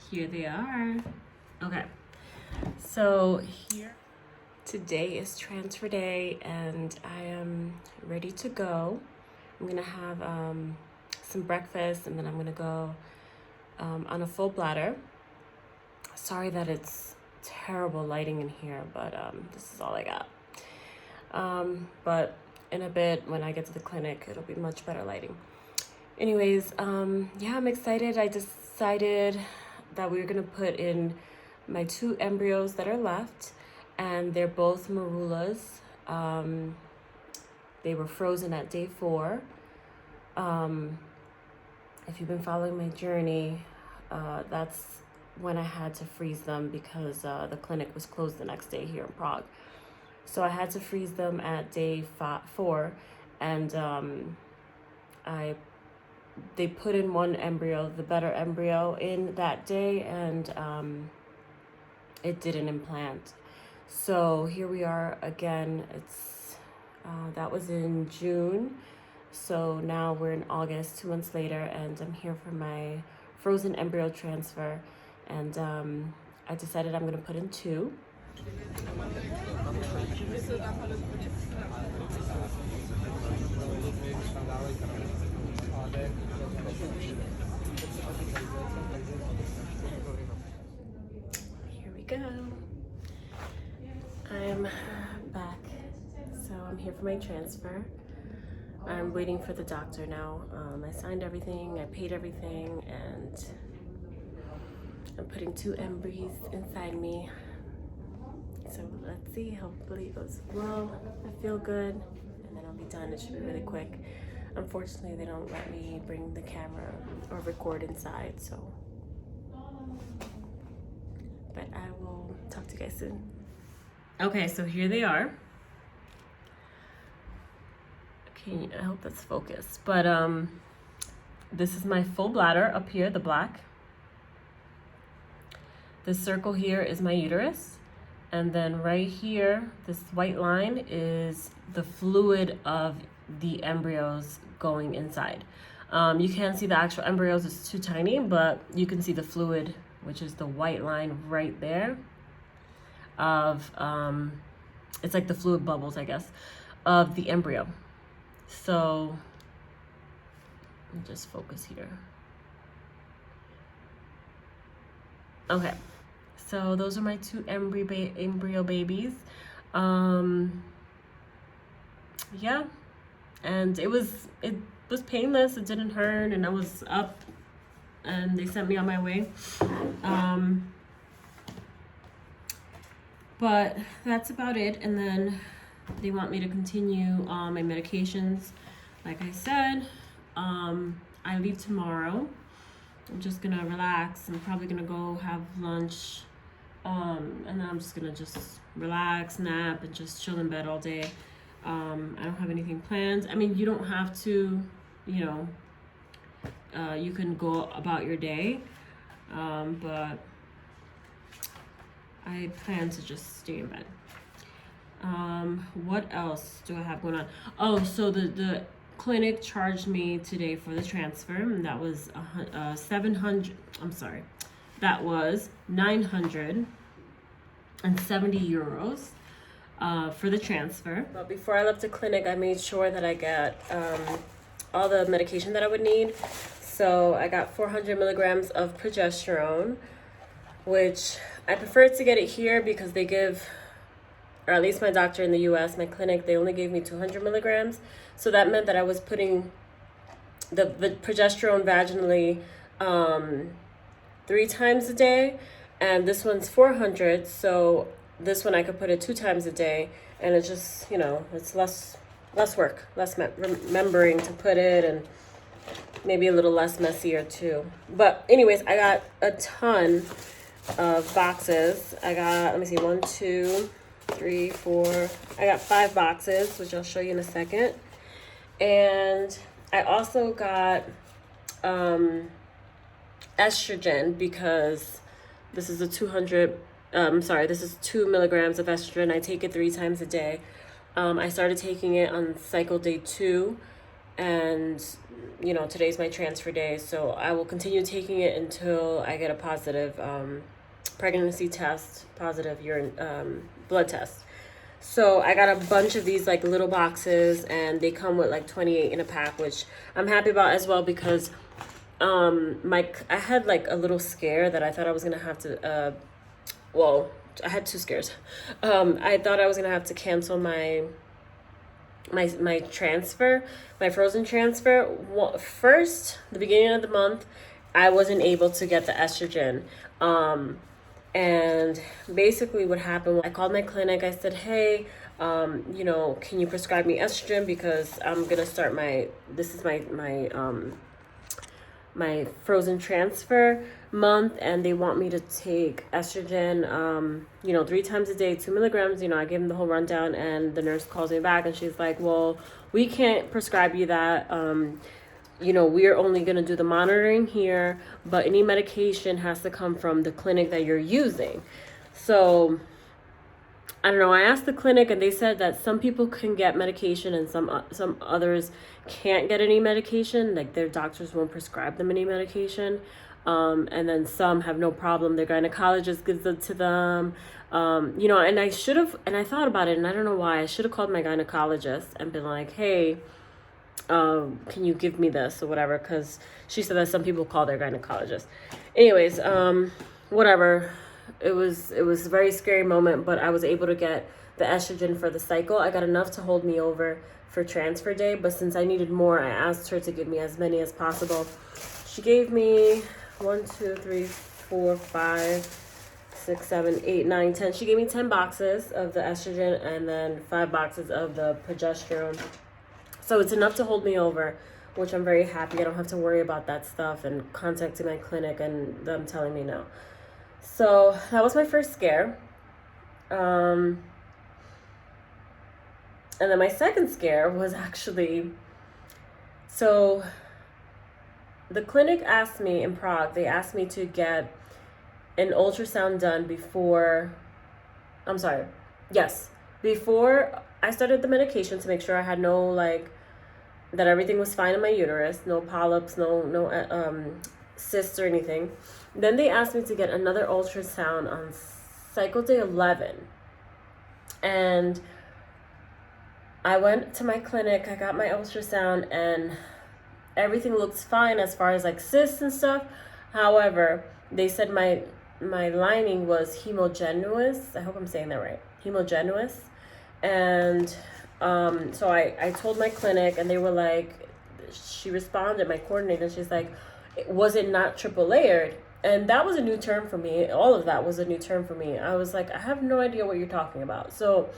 Here they are. Okay, so here today is transfer day and I am ready to go. I'm gonna have some breakfast and then I'm gonna go on a full bladder. Sorry that it's terrible lighting in here, but this is all I got. But in a bit when I get to the clinic, it'll be much better lighting. Anyways, yeah, I'm excited. I decided that we were gonna put in my 2 embryos that are left, and they're both marulas. They were frozen at day 4. If you've been following my journey, that's when I had to freeze them because the clinic was closed the next day here in Prague. So I had to freeze them at day 4, and they put in 1 embryo, the better embryo, in that day, and it didn't implant. So here we are again. It's that was in June, so now we're in August, 2 months later, and I'm here for my frozen embryo transfer, and I decided I'm gonna put in 2. Here we go. I'm back. So I'm here for my transfer. I'm waiting for the doctor now. I signed everything, I paid everything, and I'm putting 2 embryos inside me. So let's see, hopefully it goes well. I feel good, and then I'll be done. It should be really quick. Unfortunately, they don't let me bring the camera or record inside, so. But I will talk to you guys soon. Okay, so here they are. Okay, I hope that's focused. But this is my full bladder up here, the black. This circle here is my uterus. And then right here, this white line is the fluid of the embryos going inside. You can't see the actual embryos, it's too tiny, but you can see the fluid, which is the white line right there of, it's like the fluid bubbles, I guess, of the embryo. So, let me just focus here. Okay. So those are my 2 embryo babies. Yeah, and it was painless. It didn't hurt, and I was up, and they sent me on my way. But that's about it. And then they want me to continue my medications. Like I said, I leave tomorrow. I'm just gonna relax. I'm probably gonna go have lunch. And then I'm just gonna relax, nap, and just chill in bed all day. I don't have anything planned. I mean, you don't have to, you know, you can go about your day, but I plan to just stay in bed. What else do I have going on? Oh, so the clinic charged me today for the transfer, and that was 700. I'm sorry. That was 970 euros for the transfer. But before I left the clinic, I made sure that I got all the medication that I would need. So I got 400 milligrams of progesterone, which I prefer to get it here because they give, or at least my doctor in the US, my clinic, they only gave me 200 milligrams. So that meant that I was putting the progesterone vaginally 3 times a day, and this one's 400, so this one I could put it 2 times a day, and it's just, you know, it's less work, less remembering to put it, and maybe a little less messier too. But anyways, I got a ton of boxes. I got, let me see, 1, 2, 3, 4, I got 5 boxes, which I'll show you in a second. And I also got estrogen, because this is a 2 milligrams of estrogen. I take it 3 times a day. I started taking it on cycle day 2, And you know, today's my transfer day, so I will continue taking it until I get a positive pregnancy test, positive urine blood test. So I got a bunch of these like little boxes, and they come with like 28 in a pack, which I'm happy about as well, because I had like a little scare that I thought I was gonna have to well, I had two scares. I thought I was gonna have to cancel my transfer, my frozen transfer. First, the beginning of the month, I wasn't able to get the estrogen. And basically what happened, I called my clinic. I said, hey, you know, can you prescribe me estrogen, because I'm going to start this is my frozen transfer month, and they want me to take estrogen, you know, 3 times a day, 2 milligrams. You know, I gave them the whole rundown, and the nurse calls me back and she's like, well, we can't prescribe you that. You know, we're only going to do the monitoring here, but any medication has to come from the clinic that you're using. So I don't know. I asked the clinic, and they said that some people can get medication and some others can't get any medication. Like, their doctors won't prescribe them any medication. And then some have no problem. Their gynecologist gives it to them. You know, and I thought about it, and I don't know why. I should have called my gynecologist and been like, hey, can you give me this or whatever? Because she said that some people call their gynecologist. Anyways, whatever. It was a very scary moment, but I was able to get the estrogen for the cycle. I got enough to hold me over for transfer day, but since I needed more, I asked her to give me as many as possible. She gave me 1, 2, 3, 4, 5, 6, 7, 8, 9, 10. She gave me 10 boxes of the estrogen and then 5 boxes of the progesterone. So it's enough to hold me over, which I'm very happy. I don't have to worry about that stuff and contacting my clinic and them telling me no. So that was my first scare. And then my second scare was actually, so the clinic asked me in Prague, they asked me to get an ultrasound done before I started the medication, to make sure I had no, like, that everything was fine in my uterus, no polyps, no cysts or anything. Then they asked me to get another ultrasound on cycle day 11. And I went to my clinic, I got my ultrasound, and everything looks fine as far as like cysts and stuff. However, they said my lining was homogeneous. I hope I'm saying that right. Homogeneous. And so I told my clinic, and they were like, she responded, my coordinator, she's like, was it not triple layered? And that was a new term for me. All of that was a new term for me. I was like, I have no idea what you're talking about. So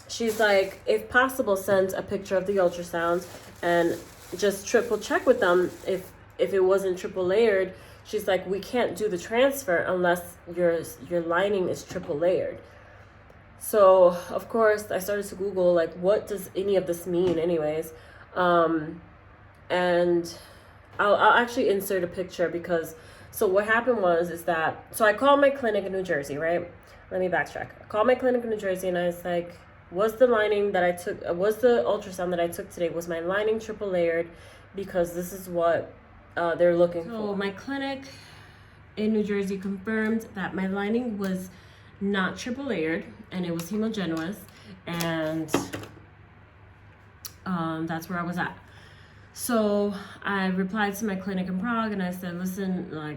she's like, if possible, send a picture of the ultrasound and just triple check with them if it wasn't triple layered. She's like, we can't do the transfer unless your lining is triple layered. So of course I started to Google, like, what does any of this mean anyways? And I'll actually insert a picture, because so what happened is that, so I called my clinic in New Jersey, right? Let me backtrack. I called my clinic in New Jersey, and I was like, was the ultrasound that I took today, was my lining triple layered? Because this is what they're looking for. So my clinic in New Jersey confirmed that my lining was not triple layered, and it was homogeneous, and that's where I was at. So I replied to my clinic in Prague, and I said, listen, like,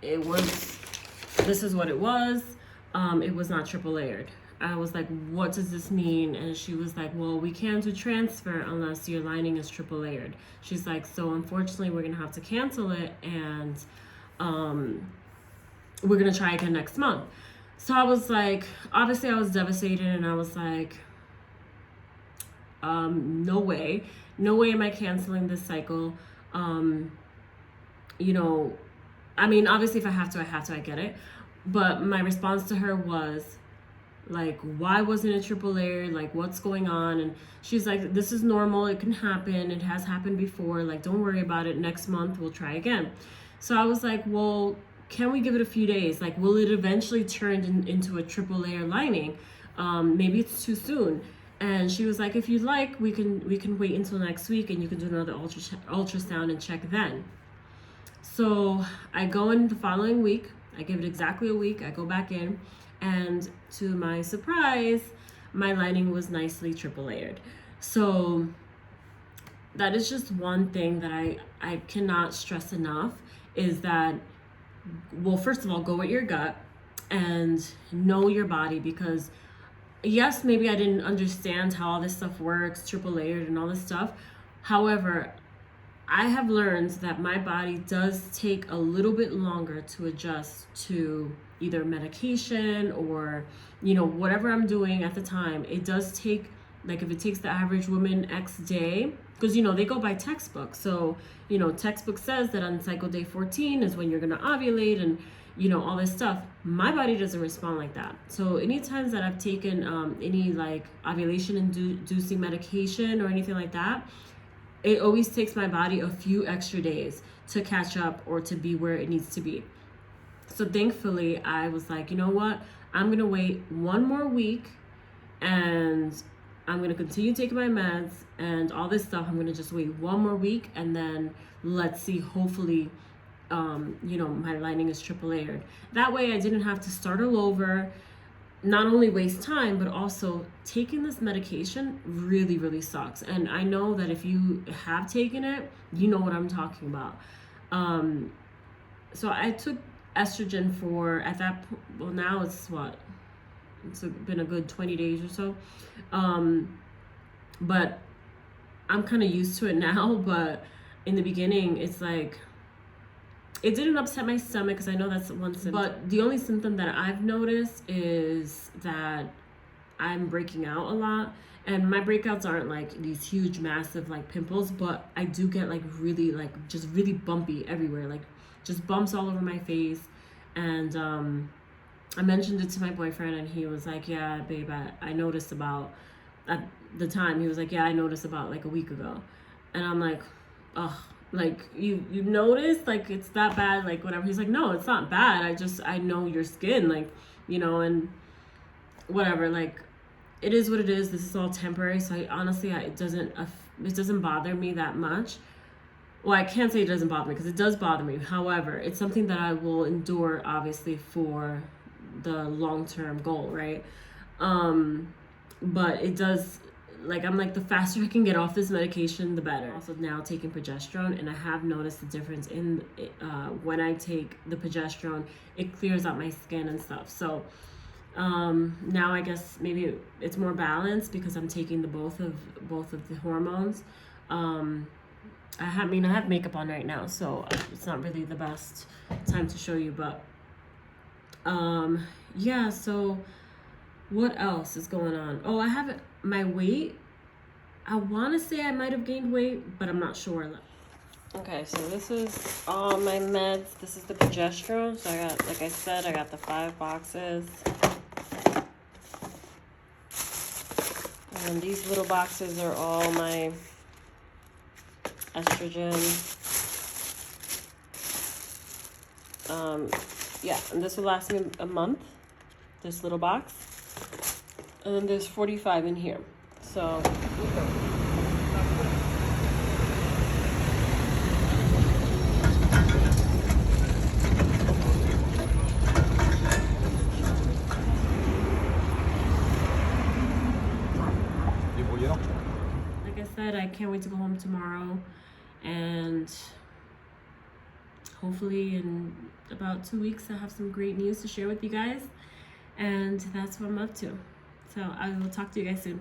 this is what it was. It was not triple layered. I was like, what does this mean? And she was like, well, we can't do transfer unless your lining is triple layered. She's like, so unfortunately we're gonna have to cancel it, and we're gonna try again next month. So I was like, obviously I was devastated, and I was like, no way am I canceling this cycle. You know, I mean, obviously if I have to, I get it. But my response to her was like, why wasn't it triple layered? Like, what's going on? And she's like, this is normal. It can happen. It has happened before. Like, don't worry about it. Next month we'll try again. So I was like, well, can we give it a few days? Like, will it eventually turn into a triple layer lining? Maybe it's too soon. And she was like, if you'd like, we can wait until next week and you can do another ultrasound and check then. So I go in the following week. I give it exactly a week. I go back in, and to my surprise, my lining was nicely triple layered. So that is just one thing that I cannot stress enough, is that, well, first of all, go with your gut and know your body, because yes, maybe I didn't understand how all this stuff works, triple layered and all this stuff. However, I have learned that my body does take a little bit longer to adjust to either medication or, whatever I'm doing at the time. It does take, like, if it takes the average woman X day, because, they go by textbook. So, textbook says that on cycle day 14 is when you're going to ovulate and, all this stuff. My body doesn't respond like that. So any times that I've taken any like ovulation inducing medication or anything like that, it always takes my body a few extra days to catch up or to be where it needs to be. So thankfully, I was like, you know what? I'm going to wait one more week, and I'm going to continue taking my meds and all this stuff. I'm going to just wait one more week, and then let's see, hopefully, my lining is triple layered. That way I didn't have to start all over, not only waste time, but also taking this medication really, really sucks. And I know that if you have taken it, you know what I'm talking about. So I took estrogen for, at that point, well, now it's been a good 20 days or so. But I'm kind of used to it now. But in the beginning, it's like, it didn't upset my stomach, because I know that's one symptom. But the only symptom that I've noticed is that I'm breaking out a lot. And my breakouts aren't like these huge, massive like pimples, but I do get like really, like just really bumpy everywhere, like just bumps all over my face. And I mentioned it to my boyfriend, and he was like, yeah, babe, I noticed about, at the time, he was like, yeah, I noticed about like a week ago. And I'm like, oh, like you noticed, like it's that bad, like whatever. He's like, no, it's not bad. I know your skin, like, and whatever, like it is what it is. This is all temporary. So it doesn't bother me that much. Well, I can't say it doesn't bother me, because it does bother me. However, it's something that I will endure, obviously, for the long-term goal, right? But it does, like, I'm like, the faster I can get off this medication, the better. Also now taking progesterone, and I have noticed the difference in when I take the progesterone, it clears out my skin and stuff. So now I guess maybe it's more balanced, because I'm taking both of the hormones. I have makeup on right now, so it's not really the best time to show you, but yeah, so what else is going on? Oh, I have my weight. I want to say I might have gained weight, but I'm not sure. Okay, so this is all my meds. This is the progesterone. So I got, like I said, I got the 5 boxes. And these little boxes are all my estrogen. Yeah, and this will last me a month, this little box. And then there's 45 in here. So like I said, I can't wait to go home tomorrow, and hopefully in about 2 weeks I'll have some great news to share with you guys. And that's what I'm up to. So I will talk to you guys soon.